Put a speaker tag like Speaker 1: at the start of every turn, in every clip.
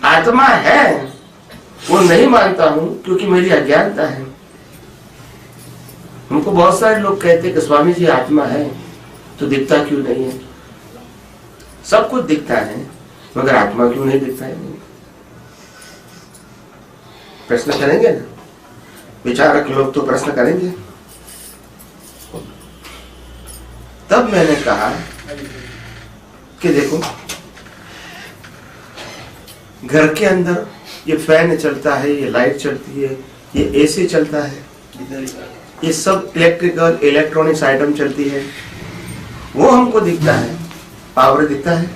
Speaker 1: आत्मा है वो नहीं मानता हूं क्योंकि मेरी अज्ञानता है। हमको बहुत सारे लोग कहते हैं कि स्वामी जी आत्मा है तो दिखता क्यों नहीं है? सब कुछ दिखता है मगर आत्मा क्यों नहीं दिखता है? प्रश्न करेंगे ना, विचारक लोग तो प्रश्न करेंगे। तब मैंने कहा कि देखो, घर के अंदर ये फैन चलता है, ये लाइट चलती है, ये एसी चलता है, ये सब इलेक्ट्रिकल इलेक्ट्रॉनिक्स आइटम चलती है, वो हमको दिखता है। पावर दिखता है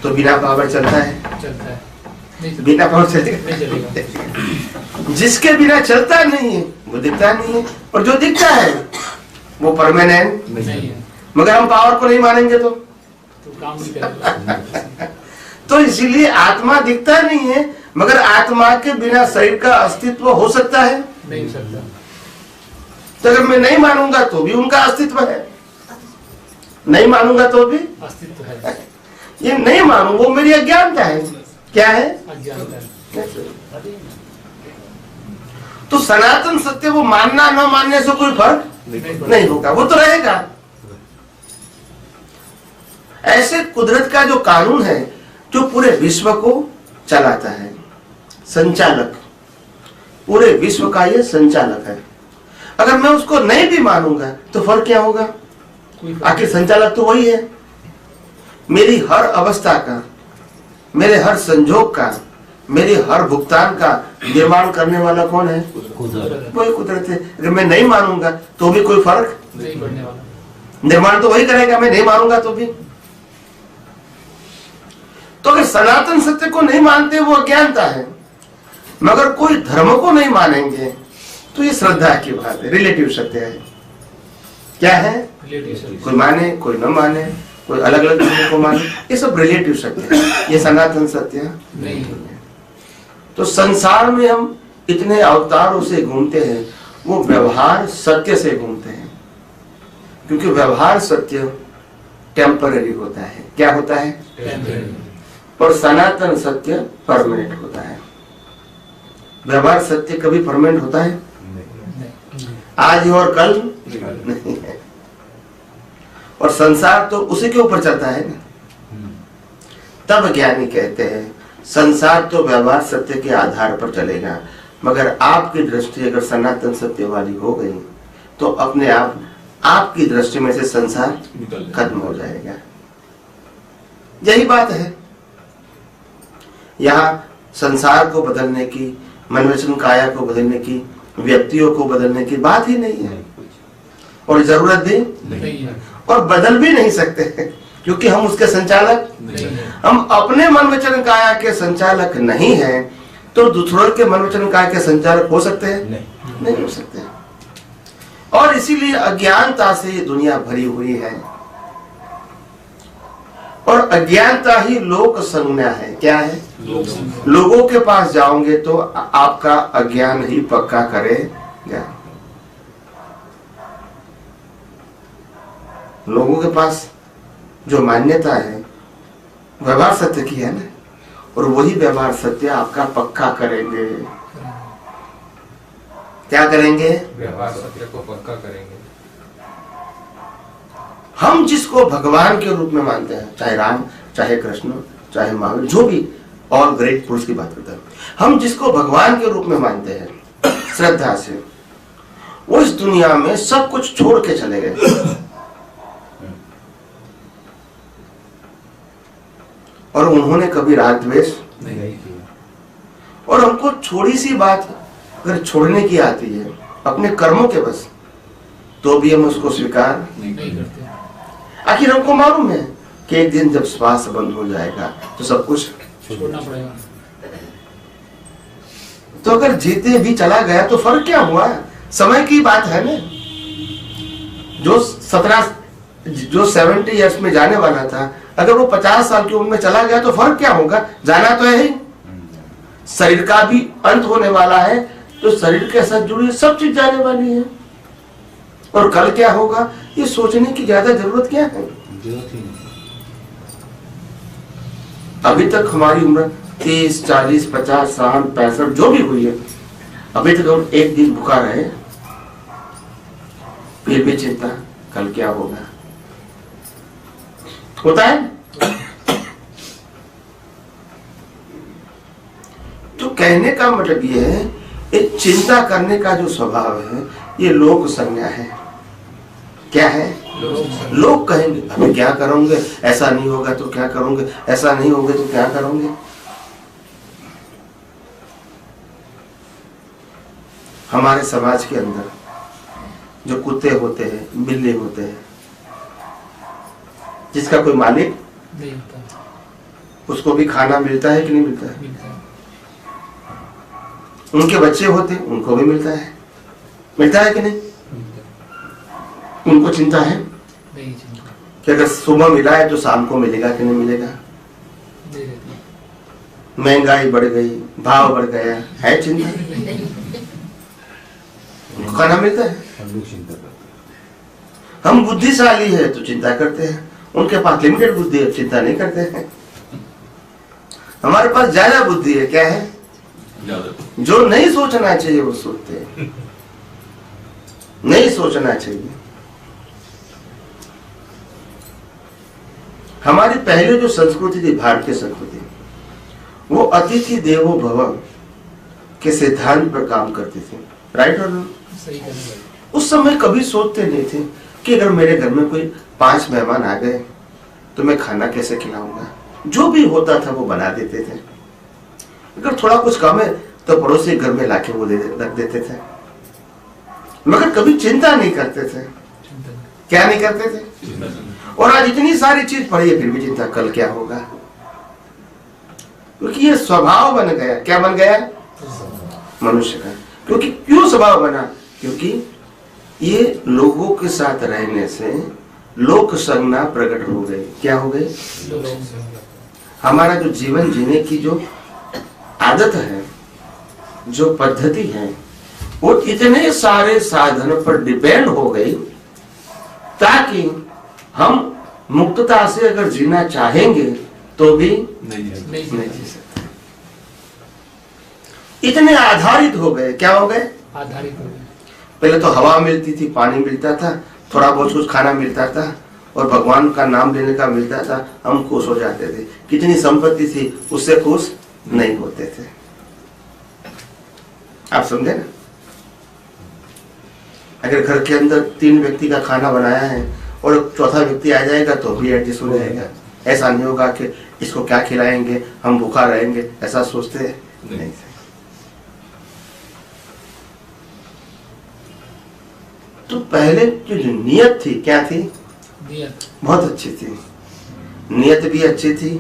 Speaker 1: तो बिना पावर चलता है? बिना पावर चलेगा? जिसके बिना चलता नहीं है वो दिखता नहीं है, और जो दिखता है वो परमानेंट नहीं है। मगर हम पावर को नहीं मानेंगे तो काम नहीं करेगा। तो इसीलिए आत्मा दिखता नहीं है, मगर आत्मा के बिना शरीर का अस्तित्व हो सकता है? नहीं सकता। तो अगर मैं नहीं मानूंगा तो भी उनका अस्तित्व है, नहीं मानूंगा तो भी अस्तित्व है। ये नहीं मानू वो मेरी अज्ञानता है। क्या है? अज्ञानता। तो सनातन सत्य वो मानना न मानने से कोई फर्क नहीं होगा, वो तो रहेगा। ऐसे कुदरत का जो कानून है जो पूरे विश्व को चलाता है, संचालक, पूरे विश्व का ये संचालक है। अगर मैं उसको नहीं भी मानूंगा तो फर्क क्या होगा? आखिर संचालक तो वही है। मेरी हर अवस्था का, मेरे हर संजोग का, मेरे हर भुगतान का निर्माण करने वाला कौन है? वही कुदरत है। अगर मैं नहीं मानूंगा तो भी कोई फर्क नहीं पड़ने वाला, निर्माण तो वही करेगा, मैं नहीं मानूंगा तो भी। तो अगर सनातन सत्य को नहीं मानते वो अज्ञानता है, मगर कोई धर्म को नहीं मानेंगे तो ये श्रद्धा की बात है, रिलेटिव सत्य है। क्या है? कोई माने कोई न माने, कोई अलग अलग धर्म को माने, ये सब रिलेटिव सत्य है, ये सनातन सत्य नहीं है। तो संसार में हम इतने अवतारों से घूमते हैं, वो व्यवहार सत्य से घूमते हैं, क्योंकि व्यवहार सत्य टेम्पररी होता है। क्या होता है? टेम्पररी। और सनातन सत्य परमानेंट होता है। व्यवहार सत्य कभी परमानेंट होता है? आज और कल नहीं है। और संसार तो उसी के ऊपर चलता है ना। तब ज्ञानी कहते हैं संसार तो व्यवहार सत्य के आधार पर चलेगा, मगर आपकी दृष्टि अगर सनातन सत्य वाली हो गई तो अपने आप आपकी दृष्टि में से संसार खत्म हो जाएगा। यही बात है। यहाँ संसार को बदलने की, मन वचन काया को बदलने की, व्यक्तियों को बदलने की बात ही नहीं है, और जरूरत भी नहीं है, और बदल भी नहीं सकते क्योंकि हम उसके संचालक नहीं है। हम अपने मन वचन काया के संचालक नहीं हैं, तो दूसरों के मन वचन काया के संचालक हो सकते हैं? नहीं हो सकते। और इसीलिए अज्ञानता से ये दुनिया भरी हुई है, और अज्ञानता ही लोक संज्ञा है। क्या है? लोगों के पास जाओगे तो आपका अज्ञान ही पक्का करेगा। लोगों के पास जो मान्यता है व्यवहार सत्य की है ना, और वही व्यवहार सत्य आपका पक्का करेंगे। क्या करेंगे?
Speaker 2: व्यवहार सत्य को पक्का करेंगे।
Speaker 1: हम जिसको भगवान के रूप में मानते हैं, चाहे राम, चाहे कृष्ण, चाहे महावीर, जो भी और ग्रेट पुरुष की बात करते हैं, हम जिसको भगवान के रूप में मानते हैं श्रद्धा से, वो इस दुनिया में सब कुछ छोड़ के चले गए, और उन्होंने कभी राग द्वेष नहीं किया। और हमको थोड़ी सी बात अगर छोड़ने की आती है अपने कर्मों के बस, तो भी हम उसको स्वीकार नहीं करते। आखिर हमको मालूम है कि एक दिन जब श्वास बंद हो जाएगा तो सब कुछ छोड़ना पड़ेगा। तो अगर जीते भी चला गया तो फर्क क्या हुआ? समय की बात है ना। जो 70 इयर्स में जाने वाला था, अगर वो 50 साल की उम्र में चला गया तो फर्क क्या होगा? जाना तो है ही। शरीर का भी अंत होने वाला है, तो शरीर के साथ जुड़ी सब चीज जाने वाली है। और कल क्या होगा ये सोचने की ज्यादा जरूरत क्या है? अभी तक हमारी उम्र 30, 40, 50, 60, 65 जो भी हुई है, अभी तक हम एक दिन भूखा रहे, फिर भी चिंता कल क्या होगा। होता है। तो कहने का मतलब ये है, एक चिंता करने का जो स्वभाव है ये लोक संज्ञा है। क्या है? लोग कहेंगे अभी क्या करोगे, ऐसा नहीं होगा तो क्या करोगे, ऐसा नहीं होगा तो क्या करोगे। हमारे समाज के अंदर जो कुत्ते होते हैं, बिल्ली होते हैं, जिसका कोई मालिक
Speaker 3: नहीं होता,
Speaker 1: उसको भी खाना मिलता है कि नहीं मिलता है?
Speaker 3: मिलता है।
Speaker 1: उनके बच्चे होते हैं, उनको भी मिलता है कि नहीं? उनको चिंता है
Speaker 3: नहीं चिंता,
Speaker 1: कि अगर सुबह मिला है तो शाम को मिलेगा कि नहीं मिलेगा।
Speaker 3: नहीं रहती।
Speaker 1: महंगाई बढ़ गई, भाव बढ़ गया, है चिंता? उनको खाना मिलता है। हम बुद्धिशाली है तो चिंता करते हैं, उनके पास लिमिटेड बुद्धि है, चिंता नहीं करते हैं। हमारे पास ज्यादा बुद्धि है, क्या है? जो नहीं सोचना चाहिए वो सोचते हैं, नहीं सोचना चाहिए। हमारी पहले जो संस्कृति थी, भारतीय संस्कृति, वो अतिथि देवो भव के सिद्धांत पर काम करती थी। राइट और रॉन्ग?
Speaker 3: सही कर रहे
Speaker 1: उस समय कभी सोचते नहीं थे कि अगर मेरे घर में कोई 5 मेहमान आ गए तो मैं खाना कैसे खिलाऊंगा। जो भी होता था वो बना देते थे। अगर थोड़ा कुछ कम है तो पड़ोसी घर में लाके वो रख देते थे, मगर कभी चिंता नहीं करते थे। क्या नहीं करते थे? और आज इतनी सारी चीज पड़ी है फिर भी चिंता कल क्या होगा, क्योंकि ये स्वभाव बन गया। क्या बन गया? मनुष्य का। क्योंकि क्यों स्वभाव बना? क्योंकि ये लोगों के साथ रहने से लोक संज्ञा प्रकट हो गई। क्या हो गई? हमारा जो जीवन जीने की जो आदत है, जो पद्धति है, वो इतने सारे साधनों पर डिपेंड हो गई ताकि हम मुक्तता से अगर जीना चाहेंगे तो भी नहीं जी सकते। इतने आधारित हो गए। क्या हो गए?
Speaker 3: आधारित हो गए।
Speaker 1: पहले तो हवा मिलती थी, पानी मिलता था, थोड़ा बहुत कुछ खाना मिलता था और भगवान का नाम लेने का मिलता था, हम खुश हो जाते थे। कितनी संपत्ति थी, उससे खुश नहीं होते थे। आप समझे ना? अगर घर के अंदर 3 व्यक्ति का खाना बनाया है और चौथा व्यक्ति आ जाएगा तो भी एडजस्ट हो जाएगा। ऐसा नहीं होगा कि इसको क्या खिलाएंगे, हम भूखा रहेंगे, ऐसा सोचते नहीं थे। तो पहले जो नियत थी, क्या थी?
Speaker 3: नियत
Speaker 1: बहुत अच्छी थी। नियत भी अच्छी थी,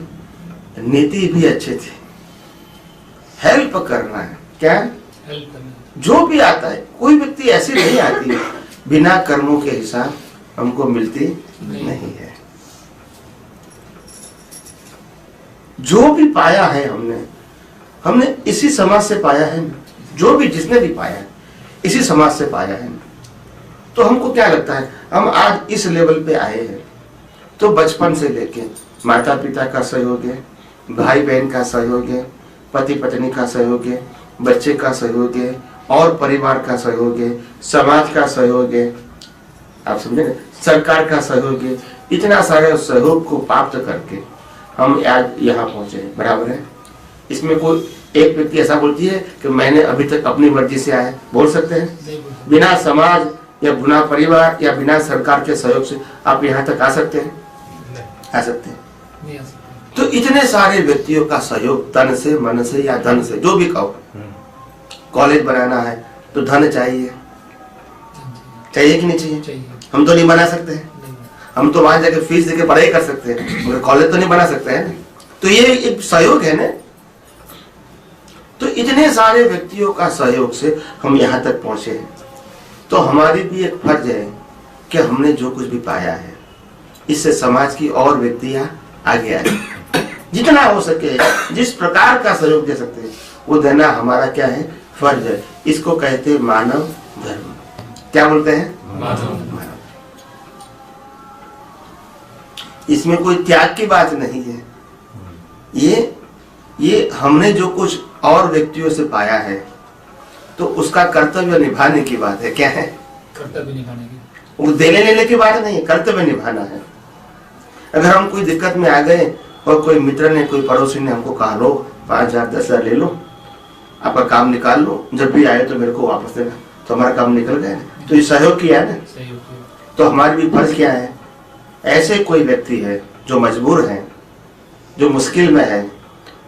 Speaker 1: नीति भी अच्छी थी। हेल्प करना है। क्या?
Speaker 3: हेल्प करना।
Speaker 1: जो भी आता है, कोई व्यक्ति ऐसी नहीं आती बिना कर्मों के हिसाब हमको मिलती नहीं है। जो भी पाया है हमने इसी समाज से पाया है। जो भी जिसने भी पाया है इसी समाज से पाया है। तो हमको क्या लगता है, हम आज इस लेवल पे आए हैं तो बचपन से लेके माता पिता का सहयोग है, भाई बहन का सहयोग है, पति पत्नी का सहयोग है, बच्चे का सहयोग है और परिवार का सहयोग है, समाज का सहयोग है, आप समझे ना, सरकार का सहयोग है। इतना सारे सहयोग को प्राप्त करके हम आज यहाँ पहुंचे। बराबर है? इसमें कोई एक व्यक्ति ऐसा बोलती है कि मैंने अभी तक अपनी मर्जी से आया, बोल सकते हैं? बिना समाज या बिना परिवार या बिना सरकार के सहयोग से आप यहाँ तक आ सकते हैं? आ सकते हैं?
Speaker 3: नहीं आ सकते।
Speaker 1: तो इतने सारे व्यक्तियों का सहयोग, तन से, मन से या धन से, जो भी कहो। कॉलेज बनाना है तो धन चाहिए कि नहीं चाहिए? हम तो नहीं बना सकते हैं। हम तो वहां जाके फीस देके पढ़ाई कर सकते हैं, मगर कॉलेज तो नहीं बना सकते हैं। तो ये एक सहयोग है ना। तो इतने सारे व्यक्तियों का सहयोग से हम यहाँ तक पहुंचे हैं। तो हमारी भी एक फर्ज है कि हमने जो कुछ भी पाया है इससे समाज की और व्यक्तियां आगे आए, जितना हो सके जिस प्रकार का सहयोग दे सकते हैं वो देना हमारा क्या है? फर्ज है। इसको कहते हैं मानव धर्म। क्या बोलते हैं? मानव। इसमें कोई त्याग की बात नहीं है। ये हमने जो कुछ और व्यक्तियों से पाया है तो उसका कर्तव्य निभाने की बात है। क्या है?
Speaker 3: कर्तव्य निभाने की।
Speaker 1: वो देने लेने की बात नहीं है, कर्तव्य निभाना है। अगर हम कोई दिक्कत में आ गए और कोई मित्र ने, कोई पड़ोसी ने हमको कहा लो 5,000 10,000 ले लो, आपका काम निकाल लो, जब भी आए तो मेरे को वापस देना, तो हमारा काम निकल गया ना, तो ये सहयोग किया है ना।
Speaker 3: सहयोग किया।
Speaker 1: तो हमारी भी फर्ज क्या है? ऐसे कोई व्यक्ति है जो मजबूर है, जो मुश्किल में है,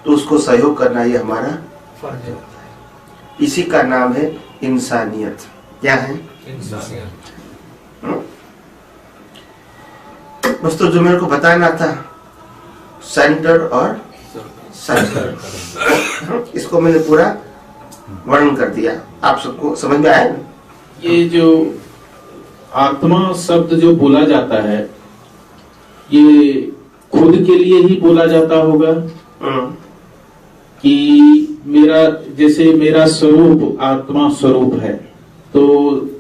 Speaker 1: तो उसको सहयोग करना ये हमारा
Speaker 3: फर्ज है।
Speaker 1: इसी का नाम है इंसानियत। क्या है?
Speaker 2: इंसानियत।
Speaker 1: बस तो जो मेरे को बताना था, सेंटर और सर्कल, इसको मैंने पूरा वर्णन कर दिया। आप सबको समझ में आया ना?
Speaker 4: ये जो आत्मा शब्द जो बोला जाता है, ये खुद के लिए ही बोला जाता होगा कि जैसे मेरा स्वरूप आत्मा स्वरूप है, तो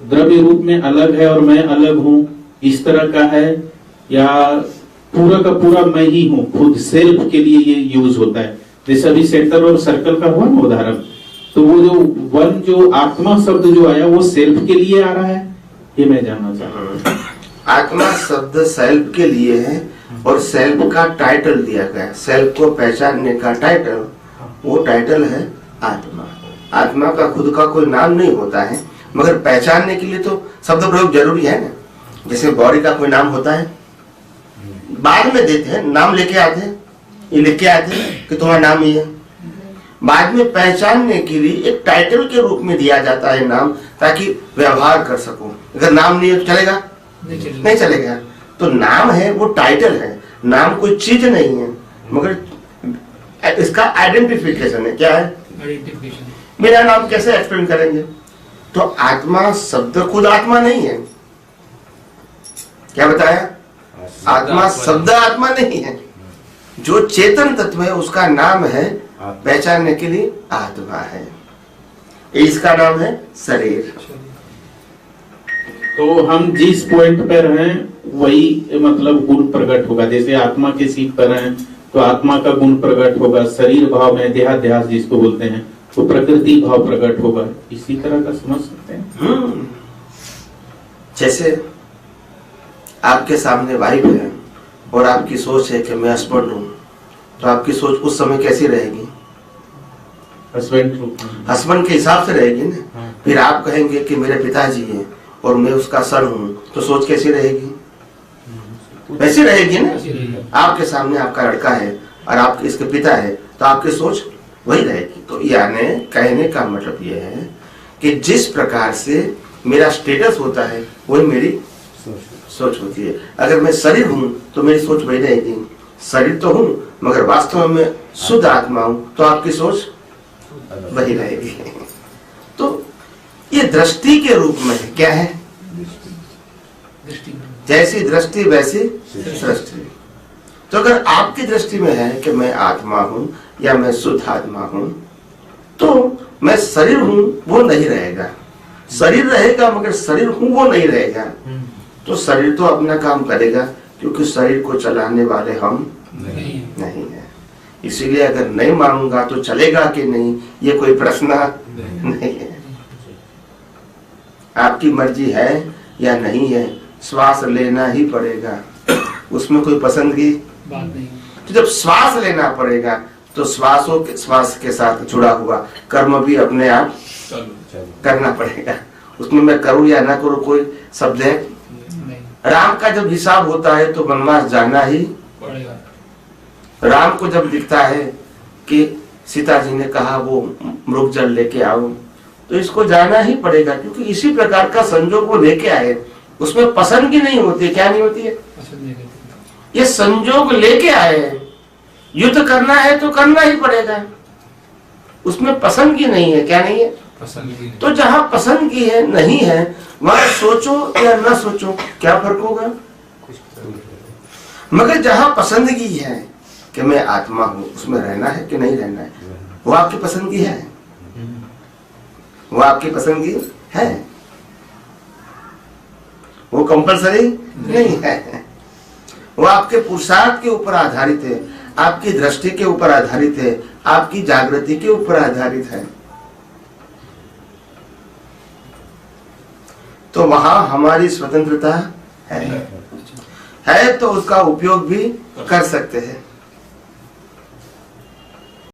Speaker 4: द्रव्य रूप में अलग है और मैं अलग हूँ, इस तरह का है, या पूरा का पूरा मैं ही हूँ, खुद सेल्फ के लिए ये यूज होता है? जैसे अभी सेंटर और सर्कल का हुआ ना उदाहरण, तो वो जो आत्मा शब्द जो आया वो सेल्फ के लिए आ रहा है, ये मैं जानना चाहता हूँ।
Speaker 1: आत्मा शब्द सेल्फ के लिए है और सेल्फ का टाइटल दिया गया, सेल्फ को पहचानने का टाइटल, वो टाइटल है आत्मा। आत्मा का खुद का कोई नाम नहीं होता है, मगर पहचानने के लिए तो शब्द प्रयोग जरूरी है ना। जैसे बॉडी का कोई नाम होता है, बाद में देते हैं, नाम लेके आते हैं, ये लेके आते हैं कि तुम्हारा नाम ये है। बाद में पहचानने के लिए एक टाइटल के रूप में दिया जाता है नाम, ताकि व्यवहार कर सको। अगर नाम नहीं है तो चलेगा? नहीं चलेगा। तो नाम है, वो टाइटल है, नाम कोई चीज नहीं है, मगर इसका आइडेंटिफिकेशन है। क्या है?
Speaker 3: आइडेंटिफिकेशन।
Speaker 1: मेरा नाम कैसे एक्सप्लेन करेंगे? तो आत्मा शब्द खुद आत्मा नहीं है। क्या बताया? आत्मा शब्द आत्मा नहीं है। जो चेतन तत्व है उसका नाम है, पहचानने के लिए आत्मा है। इसका नाम है शरीर।
Speaker 4: तो हम जिस पॉइंट पर हैं वही मतलब गुण प्रकट होगा। जैसे आत्मा के सीट पर हैं तो आत्मा का गुण प्रकट होगा, शरीर भाव में देहाध्यास जिसको बोलते हैं तो प्रकृति भाव प्रकट होगा। इसी तरह का समझ सकते हैं।
Speaker 1: जैसे आपके सामने वाइफ है और आपकी सोच है कि मैं हस्बैंड हूं, तो आपकी सोच उस समय कैसी रहेगी? हस्बैंड के हिसाब से रहेगी ना। फिर आप कहेंगे कि मेरे पिताजी हैं और मैं उसका सन हूं, तो सोच कैसी रहेगी? वैसी रहेगी ना। आपके सामने आपका लड़का है और आप इसके पिता है, तो आपकी सोच वही रहेगी। तो यानी कहने का मतलब यह है कि जिस प्रकार से मेरा स्टेटस होता है वही मेरी सोच होती है। अगर मैं शरीर हूं तो मेरी सोच वही रहेगी। शरीर तो हूं मगर वास्तव में मैं शुद्ध आत्मा हूं, तो आपकी सोच वही रहेगी। तो ये दृष्टि के रूप में है। क्या है? जैसी दृष्टि वैसी सृष्टि। तो अगर आपकी दृष्टि में है कि मैं आत्मा हूं या मैं शुद्ध आत्मा हूं, तो मैं शरीर हूं वो नहीं रहेगा। शरीर रहेगा मगर शरीर हूं वो नहीं रहेगा। तो शरीर तो अपना काम करेगा, क्योंकि शरीर को चलाने वाले हम नहीं है। इसीलिए अगर नहीं मानूंगा तो चलेगा कि नहीं, ये कोई प्रश्न नहीं है। आपकी मर्जी है या नहीं है, श्वास लेना ही पड़ेगा, उसमें कोई पसंद की
Speaker 3: बात नहीं।
Speaker 1: तो जब श्वास लेना पड़ेगा तो श्वास के साथ जुड़ा हुआ कर्म भी अपने आप करना पड़ेगा। उसमें मैं करूं या ना करूं कोई शब्द है? राम का जब हिसाब होता है तो वनवास जाना ही
Speaker 3: पड़ेगा।
Speaker 1: राम को जब दिखता है कि सीता जी ने कहा वो मृग जल लेके आओ, तो इसको जाना ही पड़ेगा, क्योंकि इसी प्रकार का संजोग वो लेके आए। उसमें पसंद की नहीं होती। क्या नहीं होती है? ये संजोग लेके आए। युद्ध करना है तो करना ही पड़ेगा, उसमें पसंद की नहीं है। क्या नहीं है?
Speaker 2: पसंद की।
Speaker 1: तो जहां पसंद की है नहीं है, वहां सोचो या ना सोचो क्या फर्क होगा? मगर जहां पसंद की है कि मैं आत्मा हूं, उसमें रहना है कि नहीं रहना है, वो आपकी पसंद की है। वो आपकी पसंद की है, वो कंपलसरी नहीं है। वो आपके पुरुषार्थ के ऊपर आधारित है। आपकी दृष्टि के ऊपर आधारित है, आपकी जागृति के ऊपर आधारित है, तो वहां हमारी स्वतंत्रता है तो उसका उपयोग भी कर सकते हैं।